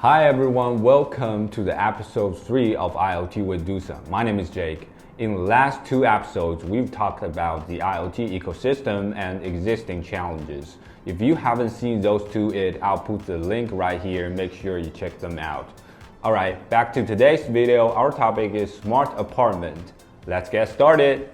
Hi everyone, welcome to the episode 3 of IoT with Dusun. My name is Jake. In the last 2 episodes, we've talked about the IoT ecosystem and existing challenges. If you haven't seen those 2, I'll put the link right here. Make sure you check them out. Alright, back to today's video. Our topic is smart apartment. Let's get started.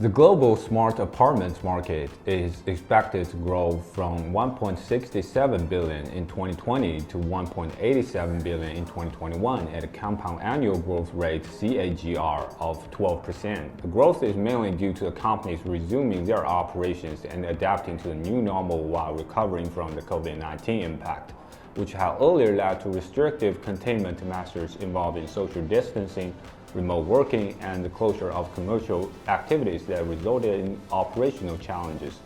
The global smart apartments market is expected to grow from 1.67 billion in 2020 to 1.87 billion in 2021 at a compound annual growth rate CAGR of 12%. The growth is mainly due to the companies resuming their operations and adapting to the new normal while recovering from the COVID-19 impact, which had earlier led to restrictive containment measures involving social distancing, remote working, and the closure of commercial activities that resulted in operational challenges.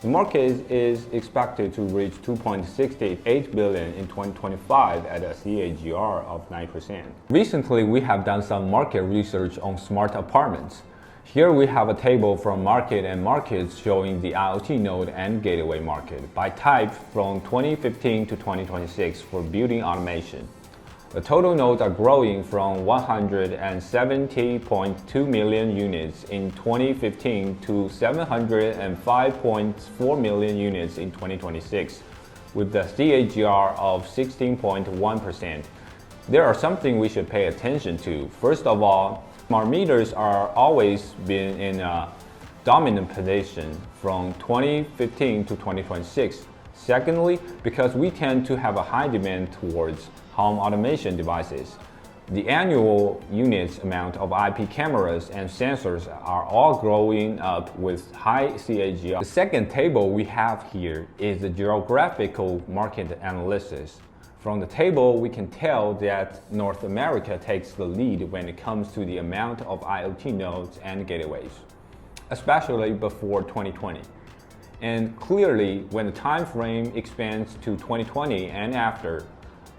The market is expected to reach 2.68 billion in 2025 at a CAGR of 9%. Recently, we have done some market research on smart apartments. Here we have a table from Market and Markets showing the IoT node and gateway market by type from 2015 to 2026 for building automation. The total nodes are growing from 170.2 million units in 2015 to 705.4 million units in 2026, with the CAGR of 16.1%. There are something we should pay attention to. First of all, smart meters are always been in a dominant position from 2015 to 2026. Secondly, because we tend to have a high demand towards home automation devices. The annual units amount of IP cameras and sensors are all growing up with high CAGR. The second table we have here is the geographical market analysis. From the table, we can tell that North America takes the lead when it comes to the amount of IoT nodes and gateways, especially before 2020. And clearly, when the time frame expands to 2020 and after,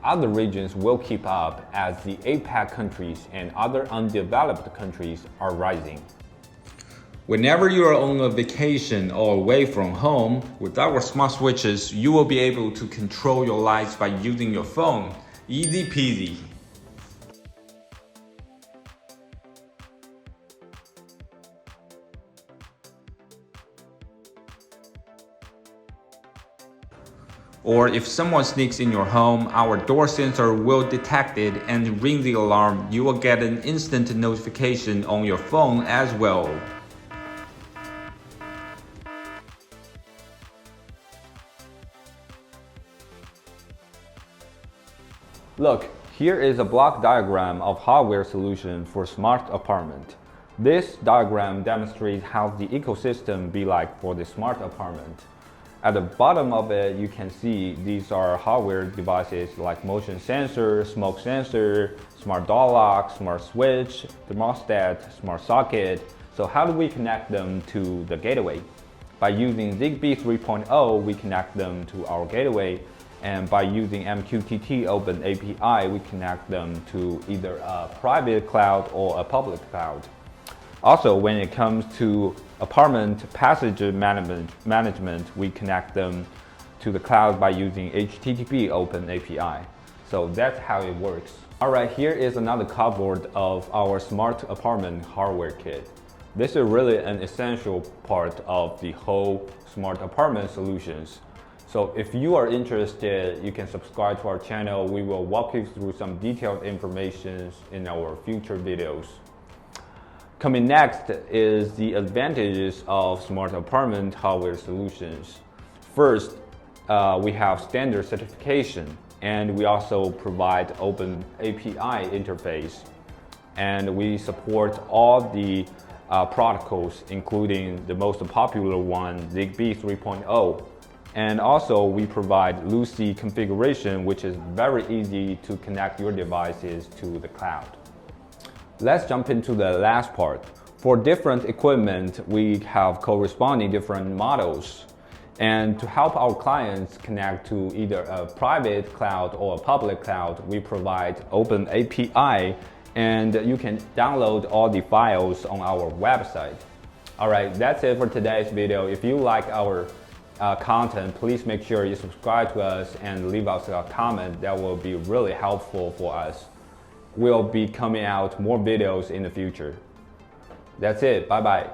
other regions will keep up as the APAC countries and other undeveloped countries are rising. Whenever you are on a vacation or away from home, with our smart switches, you will be able to control your lights by using your phone. Easy peasy. Or if someone sneaks in your home, our door sensor will detect it and ring the alarm. You will get an instant notification on your phone as well. Look, here is a block diagram of hardware solution for smart apartment. This diagram demonstrates how the ecosystem be like for the smart apartment. At the bottom of it, you can see these are hardware devices like motion sensor, smoke sensor, smart door lock, smart switch, thermostat, smart socket. So how do we connect them to the gateway? By using Zigbee 3.0, we connect them to our gateway, and by using MQTT Open API, we connect them to either a private cloud or a public cloud. Also, when it comes to apartment passage management, we connect them to the cloud by using HTTP Open API. So that's how it works. Alright, here is another cardboard of our smart apartment hardware kit. This is really an essential part of the whole smart apartment solutions. So if you are interested, you can subscribe to our channel. We will walk you through some detailed information in our future videos. Coming next is the advantages of smart apartment hardware solutions. First, we have standard certification, and we also provide open API interface. And we support all the protocols, including the most popular one, Zigbee 3.0. And also we provide Lucy configuration, which is very easy to connect your devices to the cloud. Let's jump into the last part. For different equipment, we have corresponding different models. And to help our clients connect to either a private cloud or a public cloud, we provide open API and you can download all the files on our website. Alright, that's it for today's video. If you like our content, please make sure you subscribe to us and leave us a comment. That will be really helpful for us. We'll be coming out more videos in the future. That's it. Bye bye.